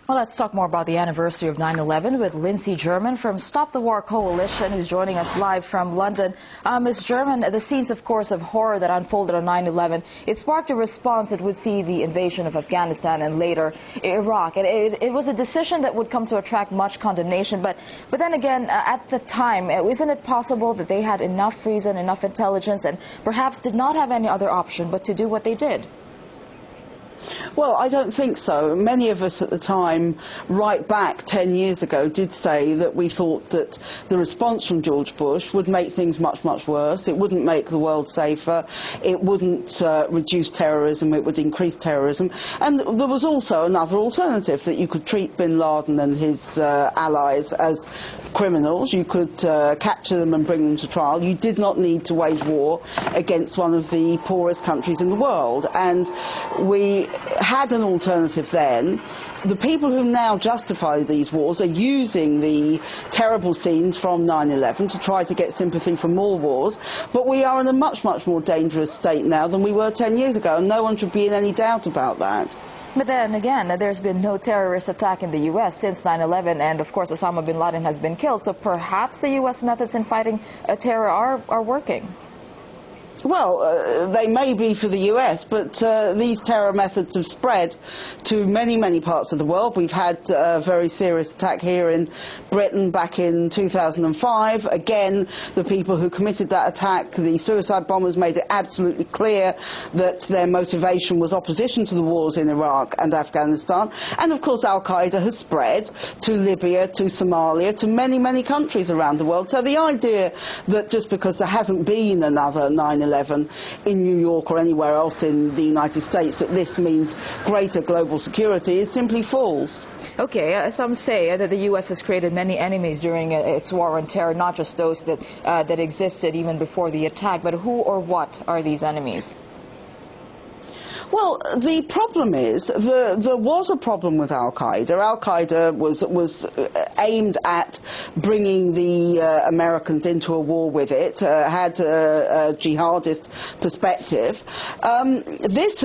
Well, let's talk more about the anniversary of 9/11 with Lindsey German from Stop the War Coalition, who's joining us live from London. Ms. German, the scenes, of course, of horror that unfolded on 9/11, it sparked a response that would see the invasion of Afghanistan and later Iraq. And it was a decision that would come to attract much condemnation. But then again, at the time, isn't it possible that they had enough reason, enough intelligence, and perhaps did not have any other option but to do what they did? Well, I don't think so. Many of us at the time, right back 10 years ago, did say that we thought that the response from George Bush would make things much, much worse. It wouldn't make the world safer. It wouldn't reduce terrorism. It would increase terrorism. And there was also another alternative, that you could treat bin Laden and his allies as criminals. You could capture them and bring them to trial. You did not need to wage war against one of the poorest countries in the world. And we had an alternative then. The people who now justify these wars are using the terrible scenes from 9/11 to try to get sympathy for more wars, but we are in a much, much more dangerous state now than we were 10 years ago, and no one should be in any doubt about that. But then again, there's been no terrorist attack in the U.S. since 9/11, and of course Osama bin Laden has been killed, so perhaps the U.S. methods in fighting terror are working. Well, they may be for the US, but these terror methods have spread to many, many parts of the world. We've had a very serious attack here in Britain back in 2005. Again, the people who committed that attack, the suicide bombers, made it absolutely clear that their motivation was opposition to the wars in Iraq and Afghanistan. And of course, Al-Qaeda has spread to Libya, to Somalia, to many, many countries around the world. So the idea that just because there hasn't been another 9/11 in New York or anywhere else in the United States, that this means greater global security, is simply false. Okay, some say that the U.S. has created many enemies during its war on terror, not just those that existed even before the attack, but who or what are these enemies? Well, the problem is, there was a problem with Al-Qaeda. Al-Qaeda was aimed at bringing the Americans into a war with it, had a jihadist perspective. This